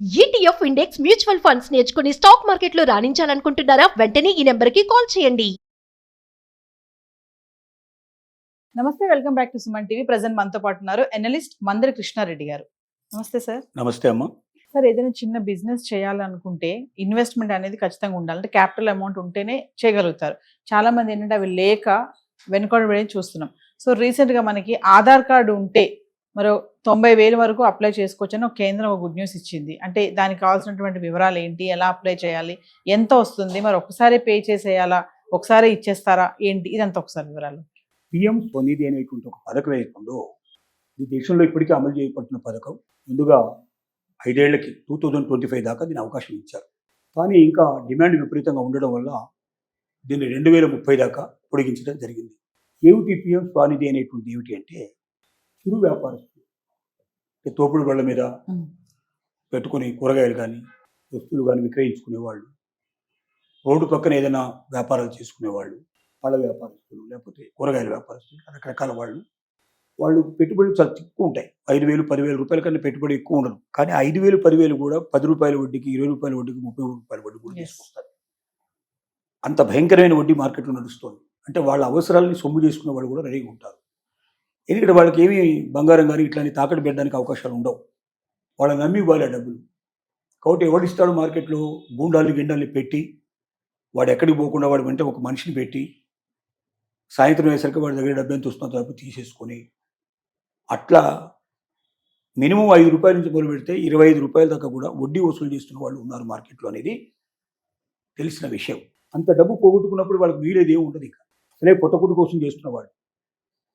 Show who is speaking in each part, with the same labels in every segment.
Speaker 1: ETF index mutual funds నేర్చుకుని stock మార్కెట్లో రాణించాలనుకుంటున్నారా? వెంటనే ఈ నెంబర్కి కాల్ చేయండి.
Speaker 2: నమస్తే, welcome back to Suman TV. Present మనతో పాటు ఉన్నారు ఎనలిస్ట్ మందరి కృష్ణారెడ్డి గారు. నమస్తే సార్.
Speaker 3: నమస్తే అమ్మ.
Speaker 2: సార్, ఏదైనా చిన్న బిజినెస్ చేయాలనుకుంటే ఇన్వెస్ట్మెంట్ అనేది ఖచ్చితంగా ఉండాలి. అంటే క్యాపిటల్ అమౌంట్ ఉంటేనే చేయగలుగుతారు. చాలా మంది ఏంటంటే అవి లేక వెనుకబడి చూస్తున్నాం. సో రీసెంట్గా మనకి ఆధార్ కార్డు ఉంటే మరో 90,000 వరకు అప్లై చేసుకోవచ్చు అని ఒక కేంద్రం ఒక గుడ్ న్యూస్ ఇచ్చింది. అంటే దానికి కావాల్సినటువంటి వివరాలు ఏంటి, ఎలా అప్లై చేయాలి, ఎంత వస్తుంది, మరి ఒకసారి పే చేసేయాలా, ఒకసారి ఇచ్చేస్తారా ఏంటి, ఇదంతా ఒకసారి వివరాలు.
Speaker 3: పిఎం స్వనిధి అనేటువంటి ఒక పథకం ఏతుందో ఈ దేశంలో ఇప్పటికీ అమలు చేయబడుతున్న పథకం. ముందుగా 5 ఏళ్లకి 2025 దాకా దీని అవకాశం ఇచ్చారు. కానీ ఇంకా డిమాండ్ విపరీతంగా ఉండడం వల్ల దీన్ని 2030 దాకా పొడిగించడం జరిగింది. ఏమిటి పిఎం స్వనిధి అనేటువంటి ఏమిటి అంటే, చిరు వ్యాపారస్తులు, తోపుడు బళ్ళ మీద పెట్టుకుని కూరగాయలు కానీ వస్తువులు కానీ విక్రయించుకునేవాళ్ళు, రోడ్డు పక్కన ఏదైనా వ్యాపారాలు చేసుకునేవాళ్ళు, పళ్ళ వ్యాపారస్తులు, లేకపోతే కూరగాయల వ్యాపారస్తులు, రకరకాల వాళ్ళు పెట్టుబడులు చాలా తక్కువ ఉంటాయి. 5,000, 10,000 రూపాయల కన్నా పెట్టుబడి ఎక్కువ ఉండదు. కానీ 5,000, 10,000 కూడా 10 రూపాయల వడ్డీకి, 20 రూపాయల వడ్డీకి, 30 రూపాయల వడ్డీ కూడా తీసుకొస్తారు. అంత భయంకరమైన వడ్డీ మార్కెట్లో నడుస్తుంది. అంటే వాళ్ళ అవసరాలని సొమ్ము చేసుకునే వాళ్ళు కూడా రెడీగా ఉంటారు. ఎందుకంటే వాళ్ళకి ఏమీ బంగారం కానీ ఇట్లాంటి తాకట్టు పెట్టడానికి అవకాశాలు ఉండవు. వాళ్ళని నమ్మి ఇవ్వాలి ఆ డబ్బులు. కాబట్టి ఎవడిస్తాడు మార్కెట్లో గూండాల్ని గిండాల్ని పెట్టి, వాడు ఎక్కడికి పోకుండా వాడు వెంట ఒక మనిషిని పెట్టి, సాయంత్రం అయ్యేసరికి వాడి దగ్గర డబ్బు ఎంత వస్తుందో డబ్బు తీసేసుకొని, అట్లా మినిమం 5 రూపాయల నుంచి మొదలు పెడితే 25 రూపాయల దాకా కూడా వడ్డీ వసూలు చేస్తున్న వాళ్ళు ఉన్నారు మార్కెట్లో అనేది తెలిసిన విషయం. అంత డబ్బు పోగొట్టుకున్నప్పుడు వాళ్ళకి వీలేదే ఉండదు. ఇక అసలే పొట్టకుడు కోసం చేస్తున్నవాడు.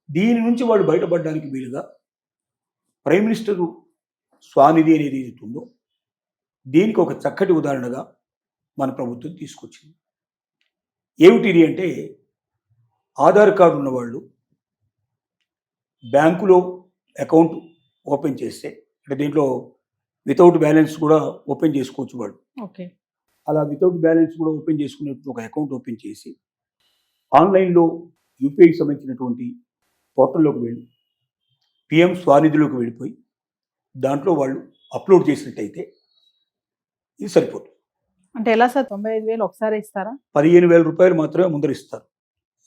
Speaker 3: దీని నుంచి వాళ్ళు బయటపడడానికి వీలుగా ప్రైమ్ మినిస్టర్ స్వనిధి అనేది ఏది ఉందో దీనికి ఒక చక్కటి ఉదాహరణగా మన ప్రభుత్వం తీసుకొచ్చింది. ఏమిటిది అంటే, ఆధార్ కార్డు ఉన్నవాళ్ళు బ్యాంకులో అకౌంట్ ఓపెన్ చేస్తే, అంటే దీంట్లో వితౌట్ బ్యాలెన్స్ కూడా ఓపెన్ చేసుకోవచ్చు వాడు.
Speaker 2: ఓకే.
Speaker 3: అలా వితౌట్ బ్యాలెన్స్ కూడా ఓపెన్ చేసుకునేప్పుడు ఒక అకౌంట్ ఓపెన్ చేసి ఆన్లైన్లో యూపీఐకి సంబంధించినటువంటి పోర్టల్లోకి వెళ్ళి పిఎం స్వనిధిలోకి వెళ్ళిపోయి దాంట్లో వాళ్ళు అప్లోడ్ చేసినట్టయితే ఇది సరిపోతుంది.
Speaker 2: అంటే ఎలా సార్? 95,000 ఒకసారి ఇస్తారా?
Speaker 3: 15,000 రూపాయలు మాత్రమే ముందర ఇస్తారు.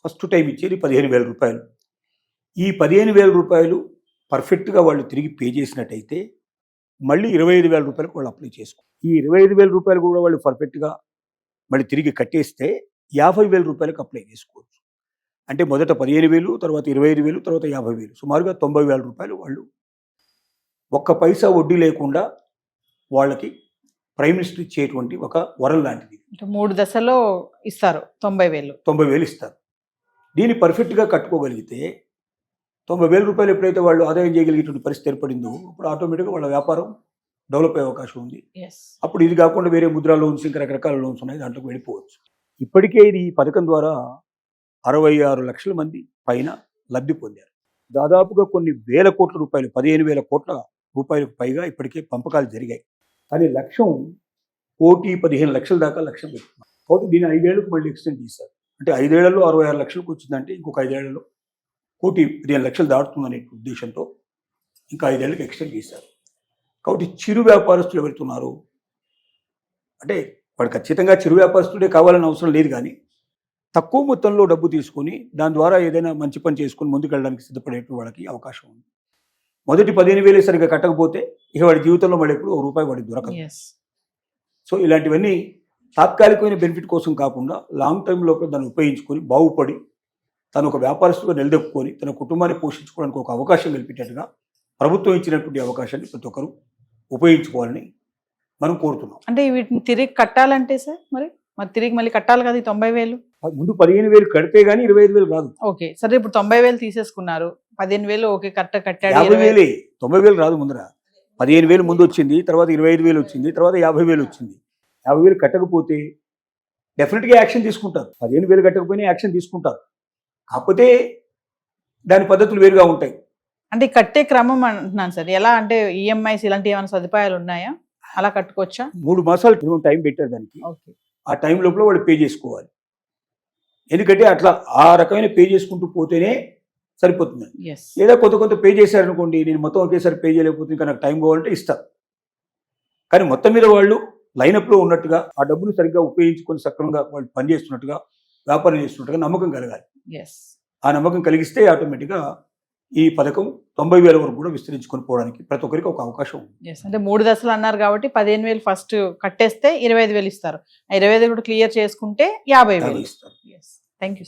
Speaker 3: ఫస్ట్ టైం ఇచ్చేది 15,000 రూపాయలు. ఈ 15,000 రూపాయలు పర్ఫెక్ట్గా వాళ్ళు తిరిగి పే చేసినట్టయితే మళ్ళీ 25,000 రూపాయలకు వాళ్ళు అప్లై చేసుకో. ఈ 25,000 రూపాయలు కూడా వాళ్ళు పర్ఫెక్ట్గా మళ్ళీ తిరిగి కట్టేస్తే 50,000 రూపాయలకు అప్లై చేసుకోవచ్చు. అంటే మొదట 15,000, తర్వాత 25,000, తర్వాత 50,000, సుమారుగా 90,000 రూపాయలు వాళ్ళు ఒక్క పైసా వడ్డీ లేకుండా వాళ్ళకి ప్రైమ్ మినిస్టర్ ఇచ్చేటువంటి ఒక వరం లాంటిది.
Speaker 2: 3 దశలో ఇస్తారు 90,000.
Speaker 3: 90,000 ఇస్తారు. దీన్ని పర్ఫెక్ట్గా కట్టుకోగలిగితే 90,000 రూపాయలు ఎప్పుడైతే వాళ్ళు ఆదాయం చేయగలిగేటువంటి పరిస్థితి ఏర్పడిందో అప్పుడు ఆటోమేటిక్గా వాళ్ళ వ్యాపారం డెవలప్ అయ్యే అవకాశం ఉంది. అప్పుడు ఇది కాకుండా వేరే ముద్రా లోన్స్, ఇంకా రకరకాల లోన్స్ ఉన్నాయి, దాంట్లోకి వెళ్ళిపోవచ్చు. ఇప్పటికే ఇది ఈ పథకం ద్వారా 66 లక్షల మంది పైన లబ్ధి పొందారు. దాదాపుగా కొన్ని వేల కోట్ల రూపాయలు, 15,000 కోట్ల రూపాయలకు పైగా ఇప్పటికే పంపకాలు జరిగాయి. కానీ లక్ష్యం 1,15 లక్షల దాకా లక్ష్యం పెట్టుకున్నారు. కాబట్టి దీన్ని 5 ఏళ్లకు మళ్ళీ ఎక్స్టెండ్ చేశారు. అంటే 5 ఏళ్లలో 66 లక్షలకు వచ్చిందంటే ఇంకొక 5 ఏళ్లలో 1,15 లక్షలు దాటుతుందనే ఉద్దేశంతో ఇంకా 5 ఏళ్ళకి ఎక్స్టెండ్ చేశారు. కాబట్టి చిరు వ్యాపారస్తులు ఎవరుతున్నారు అంటే వాడు ఖచ్చితంగా చిరు వ్యాపారస్తుడే కావాలని అవసరం లేదు. కానీ తక్కువ మొత్తంలో డబ్బు తీసుకొని దాని ద్వారా ఏదైనా మంచి పని చేసుకొని ముందుకు వెళ్ళడానికి సిద్ధపడేటువంటి వాళ్ళకి అవకాశం ఉంది. మొదటి 15,000 సరిగ్గా కట్టకపోతే ఇక వాడి జీవితంలో మళ్ళీ ఎప్పుడు ₹1 వాడికి దొరకదు. సో ఇలాంటివన్నీ తాత్కాలికమైన బెనిఫిట్ కోసం కాకుండా లాంగ్ టైం లోపల దాన్ని ఉపయోగించుకొని బాగుపడి తను ఒక వ్యాపారస్తుగా నిలదొక్కుని తన కుటుంబాన్ని పోషించుకోవడానికి ఒక అవకాశం కల్పించేట్టుగా ప్రభుత్వం ఇచ్చినటువంటి అవకాశాన్ని ప్రతి ఒక్కరూ ఉపయోగించుకోవాలని మనం కోరుతున్నాం.
Speaker 2: అంటే వీటిని తిరిగి కట్టాలంటే సార్ మరి తిరిగి మళ్ళీ కట్టాలి కదా? 90,000
Speaker 3: ముందు 15,000 కడితే గానీ 25,000 రాదు.
Speaker 2: ఓకే. సరే, ఇప్పుడు 90,000 తీసేసుకున్నారు, 15,000 ఓకే కట్టాడు.
Speaker 3: 50,000, 90,000 రాదు. ముందర 15,000 ముందు వచ్చింది, తర్వాత 25,000 వచ్చింది, తర్వాత 50,000 వచ్చింది. 50,000 కట్టకపోతే డెఫినెట్గా యాక్షన్ తీసుకుంటారు. 15,000 కట్టకపోయినా యాక్షన్ తీసుకుంటారు. కాకపోతే దాని పద్ధతులు వేరుగా ఉంటాయి.
Speaker 2: అంటే కట్టే క్రమం అంటున్నాను సార్. ఎలా అంటే ఈఎంఐస్ ఇలాంటి ఏమైనా సదుపాయాలు ఉన్నాయా? అలా కట్టుకోవచ్చా? 3
Speaker 3: మాసాలు టైం పెట్టారు దానికి.
Speaker 2: ఓకే.
Speaker 3: ఆ టైం లోపల వాళ్ళు పే చేసుకోవాలి. ఎందుకంటే అట్లా ఆ రకమైన పే చేసుకుంటూ పోతేనే సరిపోతుంది. లేదా కొంత పే చేశారనుకోండి, నేను మొత్తం ఒకేసారి పే చేయలేకపోతే ఇంకా నాకు టైం కావాలంటే ఇస్తారు. కానీ మొత్తం మీద వాళ్ళు లైనప్లో ఉన్నట్టుగా ఆ డబ్బును సరిగ్గా ఉపయోగించుకొని సక్రమంగా వాళ్ళు పనిచేస్తున్నట్టుగా వ్యాపారం చేస్తున్నట్టుగా నమ్మకం కలగాలి.
Speaker 2: ఎస్.
Speaker 3: ఆ నమ్మకం కలిగిస్తే ఆటోమేటిక్గా ఈ పథకం 90,000 వరకు కూడా విస్తరించుకొని పోవడానికి ప్రతి ఒక్కరికి ఒక అవకాశం ఉంది.
Speaker 2: ఎస్, అంటే 3 దశలు అన్నారు కాబట్టి 15,000 ఫస్ట్ కట్టేస్తే 25,000 ఇస్తారు. 25,000 కూడా క్లియర్ చేసుకుంటే 50,000
Speaker 3: ఇస్తారు.
Speaker 2: Yes, thank you.